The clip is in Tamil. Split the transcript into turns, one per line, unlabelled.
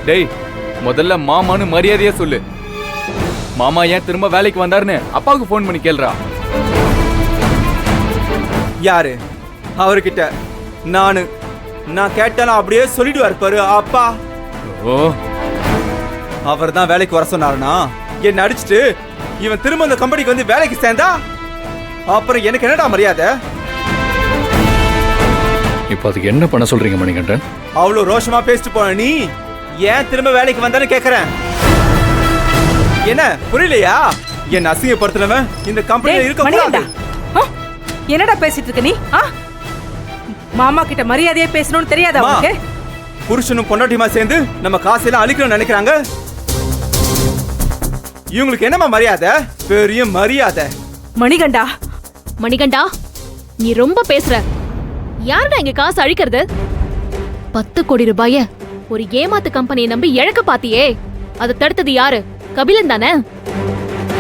டேய், முதல்ல மாமான்னு மரியாதையா சொல்லு. மாமா ஏன் திரும்ப வேலைக்கு வந்தாருன்னு அப்பாவுக்கு ஃபோன் பண்ணி கேளுடா.
யாரு அவர்கிட்ட? நான் கேட்டாலும் அப்படியே சொல்லிடுவாரு பாரு அப்பா.
ஓ,
அவர் தான் வேலைக்கு வர சொன்னாருனா என்ன அடிச்சுட்டு இவன் திரும்ப அந்த கம்பெனிக்கு வந்து வேலைக்கு சேர்ந்தா அப்புறம் எனக்கு என்னடா மரியாதை?
இப்போ அதுக்கு என்ன பண்ண சொல்றீங்க மணிகண்டன்?
அவ்வளவு ரோஷமா பேசிட்டு போன நீ ஏன் திரும்ப வேலைக்கு வந்தான்னு கேக்குறேன். என்ன புரியலையா? என்ன அசிங்கப்படுத்தினவன் இந்த கம்பெனில இருக்க கூடாது.
என்னடா பேசிட்டு இருக்க நீ? மாமா கிட்ட மரியாதையா பேசணும்னு தெரியாதா உனக்கு?
புருஷனும் பொண்டாட்டியுமா சேர்ந்து நம்ம காசெல்லாம் அழிக்கணும்னு நினைக்கிறாங்க. இவங்களுக்கு என்னமா மரியாதை? பெரிய மரியாதை.
மணிகண்டா,
மணிகண்டா, நீ ரொம்ப பேசுற. யாருடா இங்க காசு அழிக்கிறது? 10 கோடி ரூபாய ஒரு ஏமாத்து கம்பெனியை நம்பி இழக்க பாத்தியே, அதை தடுத்தது யாரு? கபிலன் தானே?